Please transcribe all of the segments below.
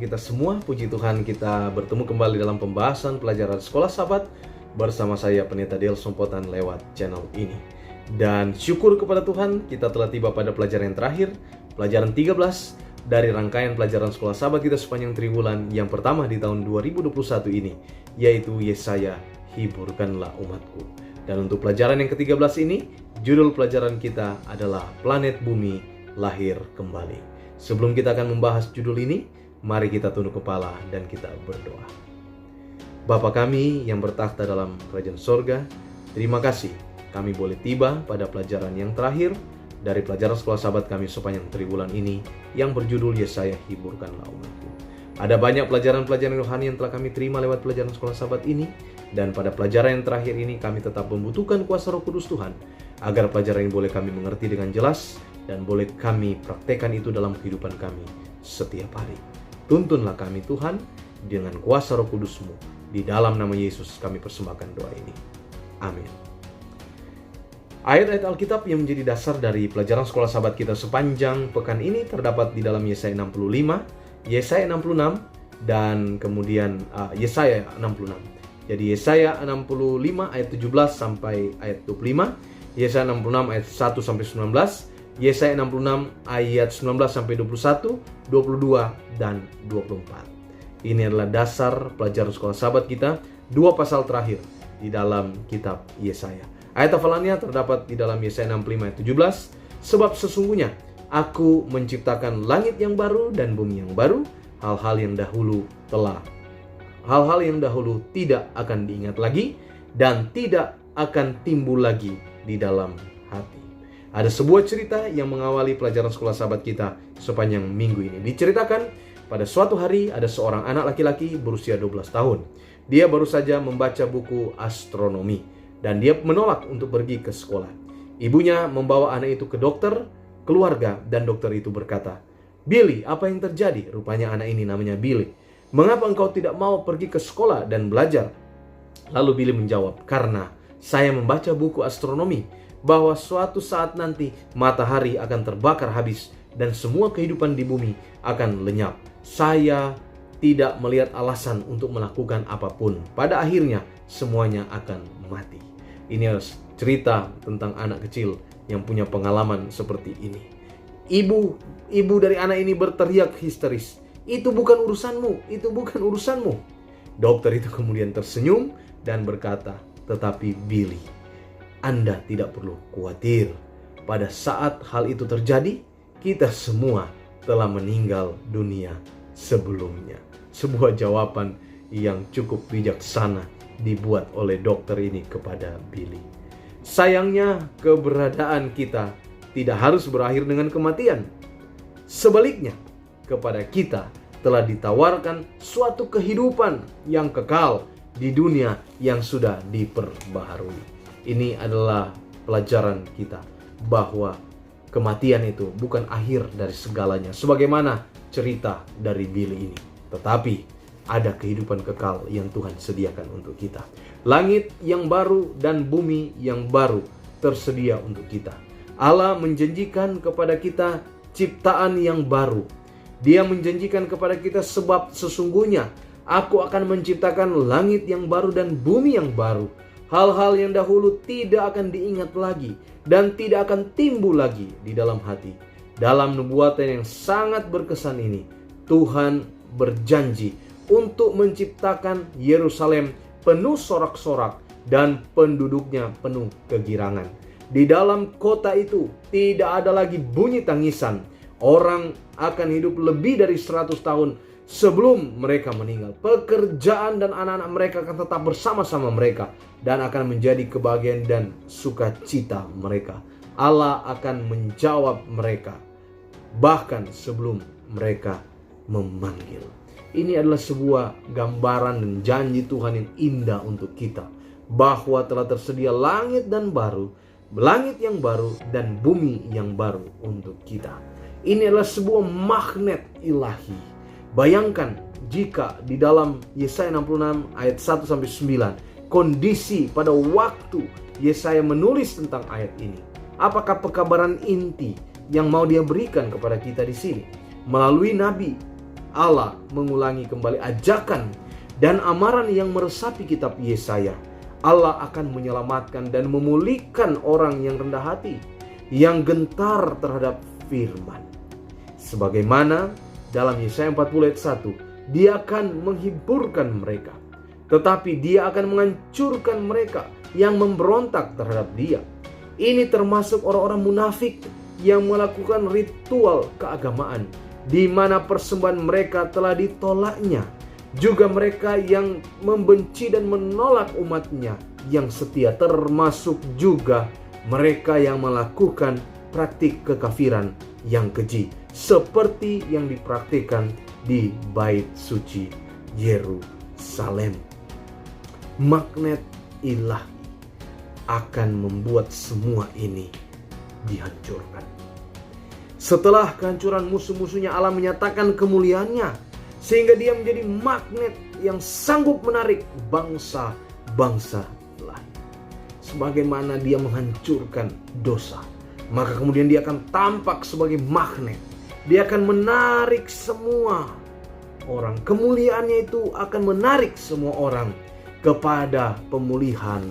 untuk kita semua. Puji Tuhan kita bertemu kembali dalam pembahasan pelajaran Sekolah Sabat bersama saya Pendeta Delson Potan lewat channel ini. Dan syukur kepada Tuhan, kita telah tiba pada pelajaran yang terakhir, pelajaran 13 dari rangkaian pelajaran Sekolah Sabat kita sepanjang triwulan yang pertama di tahun 2021 ini, yaitu Yesaya, hiburkanlah umatku. Dan untuk pelajaran yang ke-13 ini, judul pelajaran kita adalah Planet Bumi Lahir Kembali. Sebelum kita akan membahas judul ini, mari kita tunduk kepala dan kita berdoa. Bapa kami yang bertakhta dalam kerajaan sorga, terima kasih kami boleh tiba pada pelajaran yang terakhir dari pelajaran Sekolah Sabat kami sepanjang triwulan ini yang berjudul Yesaya, hiburkanlah umatku. Ada banyak pelajaran-pelajaran rohani yang telah kami terima lewat pelajaran Sekolah Sabat ini, dan pada pelajaran yang terakhir ini kami tetap membutuhkan kuasa Roh Kudus Tuhan agar pelajaran ini boleh kami mengerti dengan jelas dan boleh kami praktekkan itu dalam kehidupan kami setiap hari. Tuntunlah kami Tuhan dengan kuasa Roh Kudus-Mu. Di dalam nama Yesus kami persembahkan doa ini. Amin. Ayat-ayat Alkitab yang menjadi dasar dari pelajaran Sekolah Sabat kita sepanjang pekan ini terdapat di dalam Yesaya 65, Yesaya 66, dan kemudian Yesaya 66. Jadi Yesaya 65 ayat 17 sampai ayat 25, Yesaya 66 ayat 1 sampai 19, Yesaya 66 ayat 19 sampai 21, 22 dan 24. Ini adalah dasar pelajaran Sekolah Sabat kita, dua pasal terakhir di dalam kitab Yesaya. Ayat hafalannya terdapat di dalam Yesaya 65 ayat 17. Sebab sesungguhnya aku menciptakan langit yang baru dan bumi yang baru, hal-hal yang dahulu tidak akan diingat lagi dan tidak akan timbul lagi di dalam hati. Ada sebuah cerita yang mengawali pelajaran Sekolah Sabat kita sepanjang minggu ini. Diceritakan pada suatu hari ada seorang anak laki-laki berusia 12 tahun. Dia baru saja membaca buku astronomi dan dia menolak untuk pergi ke sekolah. Ibunya membawa anak itu ke dokter keluarga dan dokter itu berkata, "Billy, apa yang terjadi?" Rupanya anak ini namanya Billy. "Mengapa engkau tidak mau pergi ke sekolah dan belajar?" Lalu Billy menjawab, "Karena saya membaca buku astronomi bahwa suatu saat nanti matahari akan terbakar habis dan semua kehidupan di bumi akan lenyap. Saya tidak melihat alasan untuk melakukan apapun. Pada akhirnya semuanya akan mati." Ini adalah cerita tentang anak kecil yang punya pengalaman seperti ini. Ibu dari anak ini berteriak histeris, "Itu bukan urusanmu, itu bukan urusanmu." Dokter itu kemudian tersenyum dan berkata, "Tetapi Billy, Anda tidak perlu khawatir. Pada saat hal itu terjadi, kita semua telah meninggal dunia sebelumnya." Sebuah jawaban yang cukup bijaksana dibuat oleh dokter ini kepada Billy. Sayangnya, keberadaan kita tidak harus berakhir dengan kematian. Sebaliknya, kepada kita telah ditawarkan suatu kehidupan yang kekal di dunia yang sudah diperbaharui. Ini adalah pelajaran kita bahwa kematian itu bukan akhir dari segalanya, sebagaimana cerita dari Billy ini. Tetapi ada kehidupan kekal yang Tuhan sediakan untuk kita. Langit yang baru dan bumi yang baru tersedia untuk kita. Allah menjanjikan kepada kita ciptaan yang baru. Dia menjanjikan kepada kita, sebab sesungguhnya aku akan menciptakan langit yang baru dan bumi yang baru. Hal-hal yang dahulu tidak akan diingat lagi dan tidak akan timbul lagi di dalam hati. Dalam nubuatan yang sangat berkesan ini, Tuhan berjanji untuk menciptakan Yerusalem penuh sorak-sorak dan penduduknya penuh kegirangan. Di dalam kota itu tidak ada lagi bunyi tangisan. Orang akan hidup lebih dari 100 tahun sebelum mereka meninggal. Pekerjaan dan anak-anak mereka akan tetap bersama-sama mereka dan akan menjadi kebahagiaan dan sukacita mereka. Allah akan menjawab mereka bahkan sebelum mereka memanggil. Ini adalah sebuah gambaran dan janji Tuhan yang indah untuk kita, bahwa telah tersedia langit yang baru dan bumi yang baru untuk kita. Ini adalah sebuah magnet ilahi. Bayangkan jika di dalam Yesaya 66 ayat 1 sampai 9 kondisi pada waktu Yesaya menulis tentang ayat ini. Apakah pekabaran inti yang mau dia berikan kepada kita di sini? Melalui nabi Allah mengulangi kembali ajakan dan amaran yang meresapi kitab Yesaya. Allah akan menyelamatkan dan memulihkan orang yang rendah hati, yang gentar terhadap firman. Sebagaimana dalam Yesaya 40 ayat 1, Dia akan menghiburkan mereka, tetapi Dia akan menghancurkan mereka yang memberontak terhadap Dia. Ini termasuk orang-orang munafik yang melakukan ritual keagamaan, di mana persembahan mereka telah ditolaknya. Juga mereka yang membenci dan menolak umatnya yang setia, termasuk juga mereka yang melakukan praktik kekafiran yang keji, seperti yang dipraktikkan di Bait Suci Yerusalem. Magnet ilahi akan membuat semua ini dihancurkan. Setelah kehancuran musuh-musuhnya, Allah menyatakan kemuliaannya, sehingga Dia menjadi magnet yang sanggup menarik bangsa-bangsa lain. Sebagaimana Dia menghancurkan dosa, maka kemudian Dia akan tampak sebagai magnet. Dia akan menarik semua orang. Kemuliaannya itu akan menarik semua orang kepada pemulihan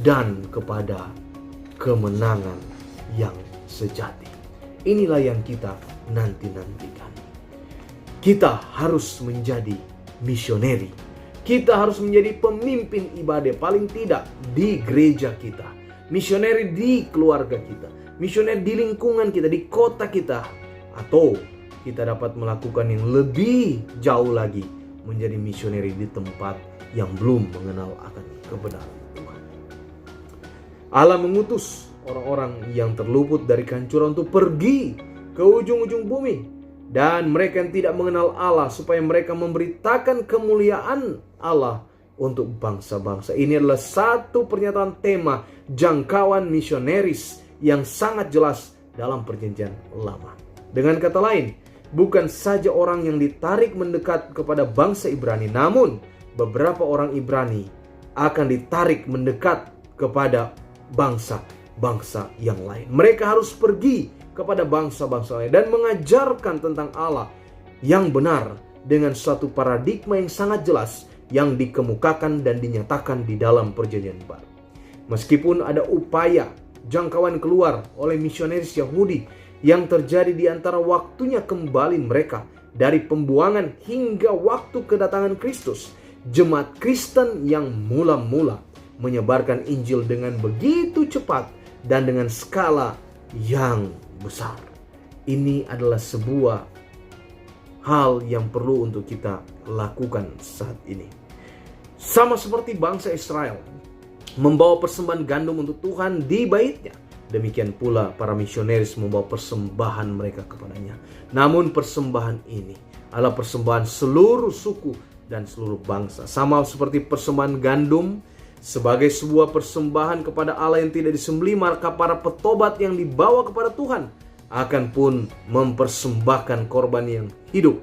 dan kepada kemenangan yang sejati. Inilah yang kita nanti-nantikan. Kita harus menjadi misioneri. Kita harus menjadi pemimpin ibadah, paling tidak di gereja kita. Misioneri di keluarga kita. Misioneri di lingkungan kita, di kota kita. Atau kita dapat melakukan yang lebih jauh lagi, menjadi misioneri di tempat yang belum mengenal akan kebenaran Tuhan. Allah mengutus orang-orang yang terluput dari kehancuran untuk pergi ke ujung-ujung bumi, dan mereka yang tidak mengenal Allah, supaya mereka memberitakan kemuliaan Allah untuk bangsa-bangsa. Ini adalah satu pernyataan tema jangkauan misioneris yang sangat jelas dalam Perjanjian Lama. Dengan kata lain, bukan saja orang yang ditarik mendekat kepada bangsa Ibrani, namun beberapa orang Ibrani akan ditarik mendekat kepada bangsa-bangsa yang lain. Mereka harus pergi kepada bangsa-bangsa lain dan mengajarkan tentang Allah yang benar dengan suatu paradigma yang sangat jelas yang dikemukakan dan dinyatakan di dalam Perjanjian Baru. Meskipun ada upaya jangkauan keluar oleh misionaris Yahudi yang terjadi di antara waktunya kembali mereka dari pembuangan hingga waktu kedatangan Kristus, jemaat Kristen yang mula-mula menyebarkan Injil dengan begitu cepat dan dengan skala yang besar. Ini adalah sebuah hal yang perlu untuk kita lakukan saat ini. Sama seperti bangsa Israel membawa persembahan gandum untuk Tuhan di baitnya, demikian pula para misionaris membawa persembahan mereka kepadanya. Namun persembahan ini adalah persembahan seluruh suku dan seluruh bangsa. Sama seperti persembahan gandum sebagai sebuah persembahan kepada Allah yang tidak disembelih, maka para petobat yang dibawa kepada Tuhan akan pun mempersembahkan korban yang hidup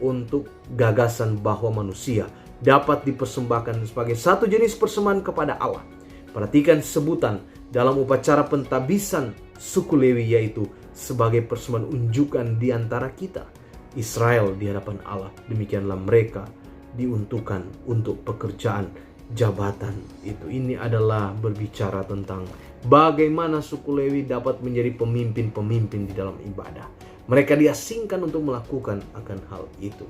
untuk gagasan bahwa manusia dapat dipersembahkan sebagai satu jenis persembahan kepada Allah. Perhatikan sebutan dalam upacara pentabisan suku Lewi, yaitu sebagai persembahan unjukan di antara kita, Israel, di hadapan Allah. Demikianlah mereka diuntukkan untuk pekerjaan jabatan itu. Ini adalah berbicara tentang bagaimana suku Lewi dapat menjadi pemimpin-pemimpin di dalam ibadah. Mereka diasingkan untuk melakukan akan hal itu.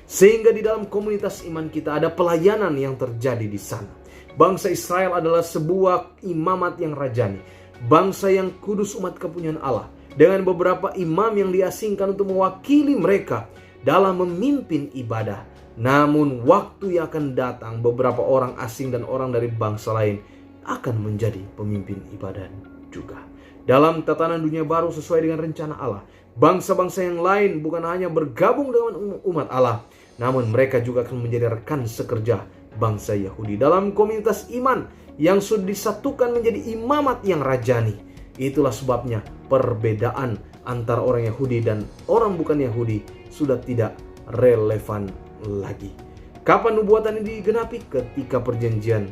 Sehingga di dalam komunitas iman kita ada pelayanan yang terjadi di sana. Bangsa Israel adalah sebuah imamat yang rajani, bangsa yang kudus, umat kepunyaan Allah, dengan beberapa imam yang diasingkan untuk mewakili mereka dalam memimpin ibadah. Namun waktu yang akan datang, beberapa orang asing dan orang dari bangsa lain akan menjadi pemimpin ibadah juga. Dalam tatanan dunia baru sesuai dengan rencana Allah, bangsa-bangsa yang lain bukan hanya bergabung dengan umat Allah, namun mereka juga akan menjadi rekan sekerja bangsa Yahudi dalam komunitas iman yang sudah disatukan menjadi imamat yang rajani. Itulah sebabnya perbedaan antara orang Yahudi dan orang bukan Yahudi sudah tidak relevan lagi. Kapan nubuatan ini digenapi? Ketika Perjanjian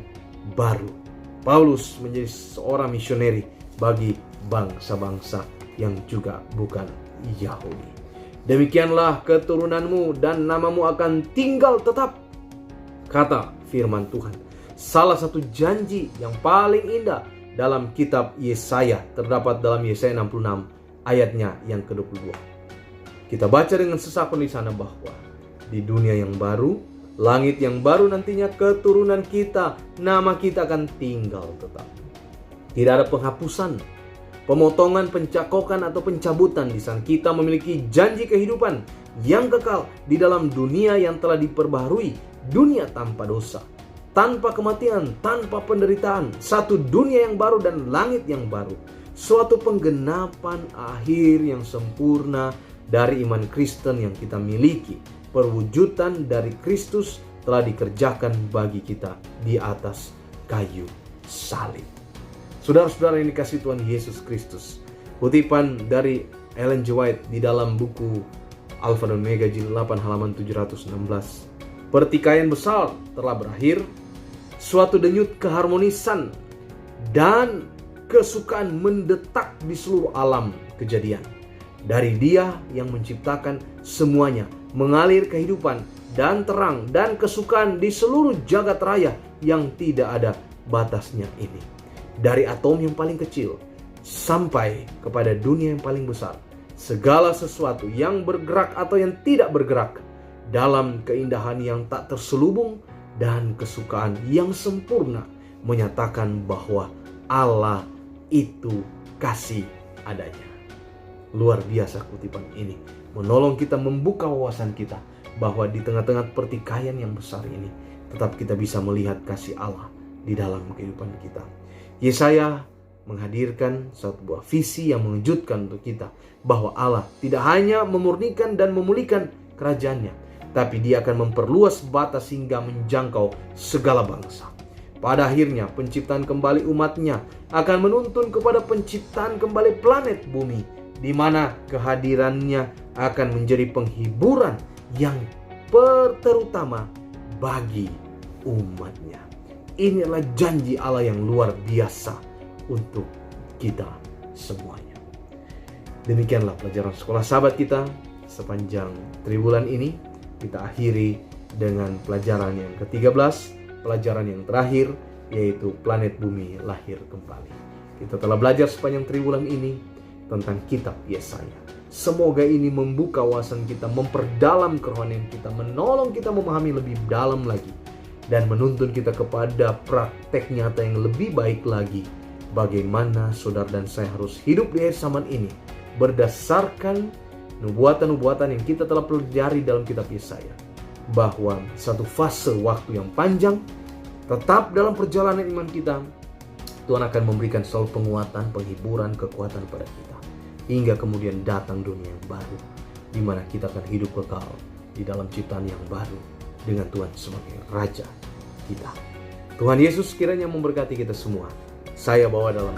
Baru Paulus menjadi seorang misioneri bagi bangsa-bangsa yang juga bukan Yahudi. Demikianlah keturunanmu dan namamu akan tinggal tetap, kata firman Tuhan. Salah satu janji yang paling indah dalam kitab Yesaya terdapat dalam Yesaya 66 ayatnya yang ke-22. Kita baca dengan sesapan di sana bahwa di dunia yang baru, langit yang baru nantinya keturunan kita, nama kita akan tinggal tetap. Tidak ada penghapusan, pemotongan, pencakokan atau pencabutan. Di sana kita memiliki janji kehidupan yang kekal di dalam dunia yang telah diperbaharui, dunia tanpa dosa, tanpa kematian, tanpa penderitaan, satu dunia yang baru dan langit yang baru, suatu penggenapan akhir yang sempurna dari iman Kristen yang kita miliki. Perwujudan dari Kristus telah dikerjakan bagi kita di atas kayu salib. Saudara-saudara yang dikasihi Tuhan Yesus Kristus, kutipan dari Ellen G. White di dalam buku Alfa dan Omega jilid 8 halaman 716. Pertikaian besar telah berakhir, suatu denyut keharmonisan dan kesukaan mendetak di seluruh alam kejadian. Dari Dia yang menciptakan semuanya, mengalir kehidupan dan terang dan kesukaan di seluruh jagat raya yang tidak ada batasnya ini. Dari atom yang paling kecil sampai kepada dunia yang paling besar, segala sesuatu yang bergerak atau yang tidak bergerak dalam keindahan yang tak terselubung dan kesukaan yang sempurna menyatakan bahwa Allah itu kasih adanya. Luar biasa kutipan ini menolong kita membuka wawasan kita bahwa di tengah-tengah pertikaian yang besar ini tetap kita bisa melihat kasih Allah di dalam kehidupan kita. Yesaya menghadirkan satu buah visi yang mengejutkan untuk kita, bahwa Allah tidak hanya memurnikan dan memulihkan kerajaannya, tapi Dia akan memperluas batas hingga menjangkau segala bangsa. Pada akhirnya penciptaan kembali umatnya akan menuntun kepada penciptaan kembali planet bumi, di mana kehadirannya akan menjadi penghiburan yang terutama bagi umatnya. Inilah janji Allah yang luar biasa untuk kita semuanya. Demikianlah pelajaran sekolah sahabat kita sepanjang triwulan ini. Kita akhiri dengan pelajaran yang ke-13, pelajaran yang terakhir, yaitu planet bumi lahir kembali. Kita telah belajar sepanjang triwulan ini tentang kitab Yesaya. Semoga ini membuka wawasan kita, memperdalam kerohanian kita, menolong kita memahami lebih dalam lagi, dan menuntun kita kepada praktek nyata yang lebih baik lagi. Bagaimana saudara dan saya harus hidup di akhir zaman ini berdasarkan nubuatan-nubuatan yang kita telah pelajari dalam kitab Yesaya. Bahwa satu fase waktu yang panjang, tetap dalam perjalanan iman kita, Tuhan akan memberikan selalu penguatan, penghiburan, kekuatan pada kita. Hingga kemudian datang dunia yang baru, di mana kita akan hidup kekal di dalam ciptaan yang baru dengan Tuhan sebagai Raja kita. Tuhan Yesus kiranya memberkati kita semua. Saya bawa dalam